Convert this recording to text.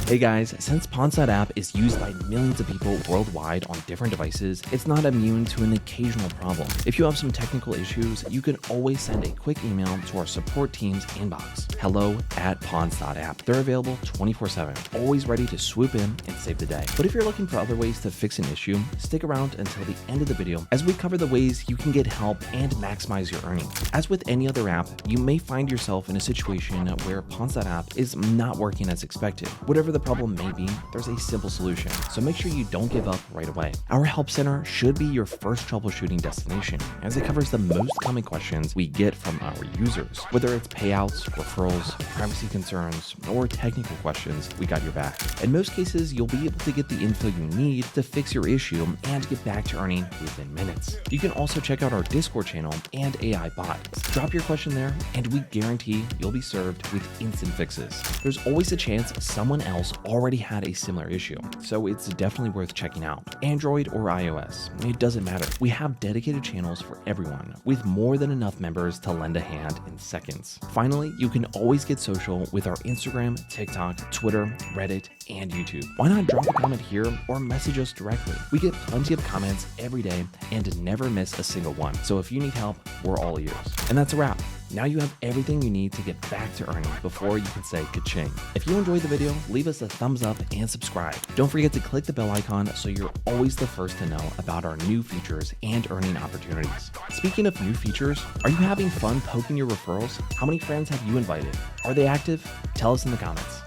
Hey guys, since Pawns.app is used by millions of people worldwide on different devices, it's not immune to an occasional problem. If you have some technical issues, you can always send a quick email to our support team's inbox, hello@pawns.app. They're available 24/7, always ready to swoop in and save the day. But if you're looking for other ways to fix an issue, stick around until the end of the video as we cover the ways you can get help and maximize your earnings. As with any other app, you may find yourself in a situation where Pawns.app is not working as expected. Whatever the problem may be, there's a simple solution, so make sure you don't give up right away. Our help center should be your first troubleshooting destination, as it covers the most common questions we get from our users. Whether it's payouts, referrals, privacy concerns, or technical questions, we got your back. In most cases, you'll be able to get the info you need to fix your issue and get back to earning within minutes. You can also check out our Discord channel and AI bot. Drop your question there, and we guarantee you'll be served with instant fixes. There's always a chance someone else already had a similar issue, so it's definitely worth checking out. Android or iOS, it doesn't matter. We have dedicated channels for everyone, with more than enough members to lend a hand in seconds. Finally, you can always get social with our Instagram, TikTok, Twitter, Reddit, and YouTube. Why not drop a comment here or message us directly? We get plenty of comments every day and never miss a single one, so if you need help, we're all ears. And that's a wrap. Now you have everything you need to get back to earning before you can say ka-ching. If you enjoyed the video, leave us a thumbs up and subscribe. Don't forget to click the bell icon so you're always the first to know about our new features and earning opportunities. Speaking of new features, are you having fun poking your referrals? How many friends have you invited? Are they active? Tell us in the comments.